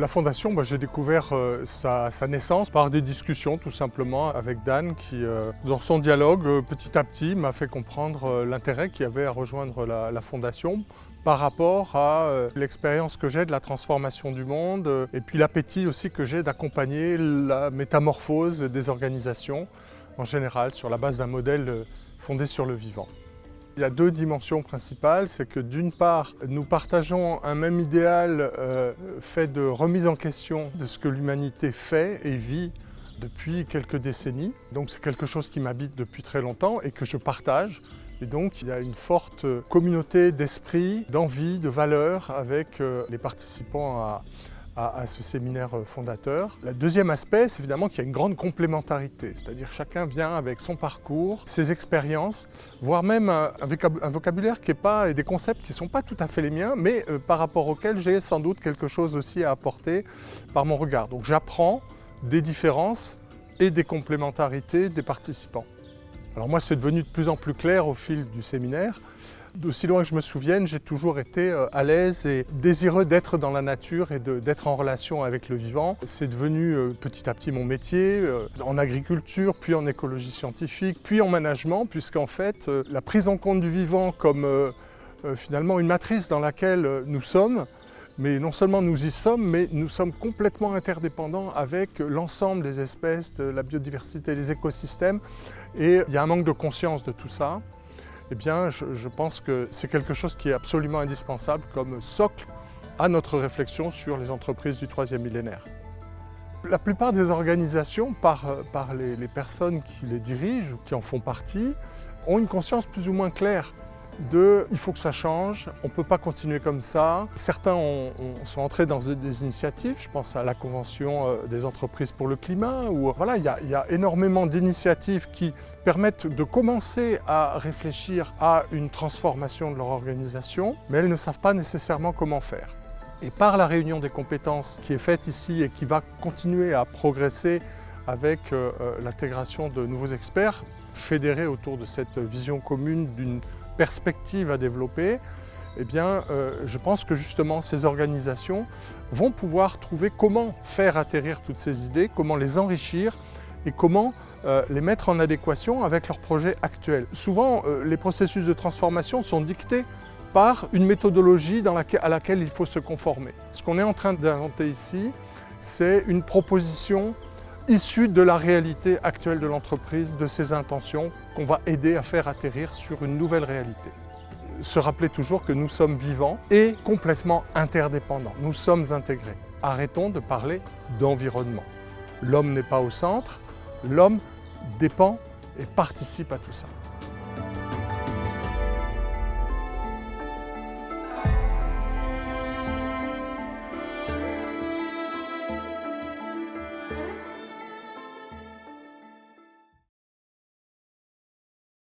fondation, j'ai découvert sa naissance par des discussions tout simplement avec Dan qui, dans son dialogue, petit à petit m'a fait comprendre l'intérêt qu'il y avait à rejoindre la fondation par rapport à l'expérience que j'ai de la transformation du monde et puis l'appétit aussi que j'ai d'accompagner la métamorphose des organisations en général sur la base d'un modèle fondé sur le vivant. Il y a deux dimensions principales, c'est que d'une part, nous partageons un même idéal fait de remise en question de ce que l'humanité fait et vit depuis quelques décennies. Donc c'est quelque chose qui m'habite depuis très longtemps et que je partage. Et donc il y a une forte communauté d'esprit, d'envie, de valeurs avec les participants à ce séminaire fondateur. Le deuxième aspect, c'est évidemment qu'il y a une grande complémentarité, c'est-à-dire chacun vient avec son parcours, ses expériences, voire même un vocabulaire qui est pas, et des concepts qui ne sont pas tout à fait les miens, mais par rapport auxquels j'ai sans doute quelque chose aussi à apporter par mon regard. Donc j'apprends des différences et des complémentarités des participants. Alors moi, c'est devenu de plus en plus clair au fil du séminaire. D'aussi loin que je me souvienne, j'ai toujours été à l'aise et désireux d'être dans la nature et d'être en relation avec le vivant. C'est devenu petit à petit mon métier, en agriculture, puis en écologie scientifique, puis en management, puisqu'en fait, la prise en compte du vivant comme finalement une matrice dans laquelle nous sommes, mais non seulement nous y sommes, mais nous sommes complètement interdépendants avec l'ensemble des espèces, de la biodiversité, les écosystèmes, et il y a un manque de conscience de tout ça. Eh bien, je pense que c'est quelque chose qui est absolument indispensable comme socle à notre réflexion sur les entreprises du troisième millénaire. La plupart des organisations, par les personnes qui les dirigent ou qui en font partie, ont une conscience plus ou moins claire de « il faut que ça change, on ne peut pas continuer comme ça ». Certains sont entrés dans des initiatives, je pense à la Convention des entreprises pour le climat, où voilà, il y a énormément d'initiatives qui permettent de commencer à réfléchir à une transformation de leur organisation, mais elles ne savent pas nécessairement comment faire. Et par la réunion des compétences qui est faite ici et qui va continuer à progresser avec l'intégration de nouveaux experts, fédérés autour de cette vision commune d'une perspective à développer, eh bien, je pense que justement ces organisations vont pouvoir trouver comment faire atterrir toutes ces idées, comment les enrichir et comment les mettre en adéquation avec leurs projets actuels. Souvent, les processus de transformation sont dictés par une méthodologie à laquelle il faut se conformer. Ce qu'on est en train d'inventer ici, c'est une proposition issue de la réalité actuelle de l'entreprise, de ses intentions, qu'on va aider à faire atterrir sur une nouvelle réalité. Se rappeler toujours que nous sommes vivants et complètement interdépendants. Nous sommes intégrés. Arrêtons de parler d'environnement. L'homme n'est pas au centre, l'homme dépend et participe à tout ça.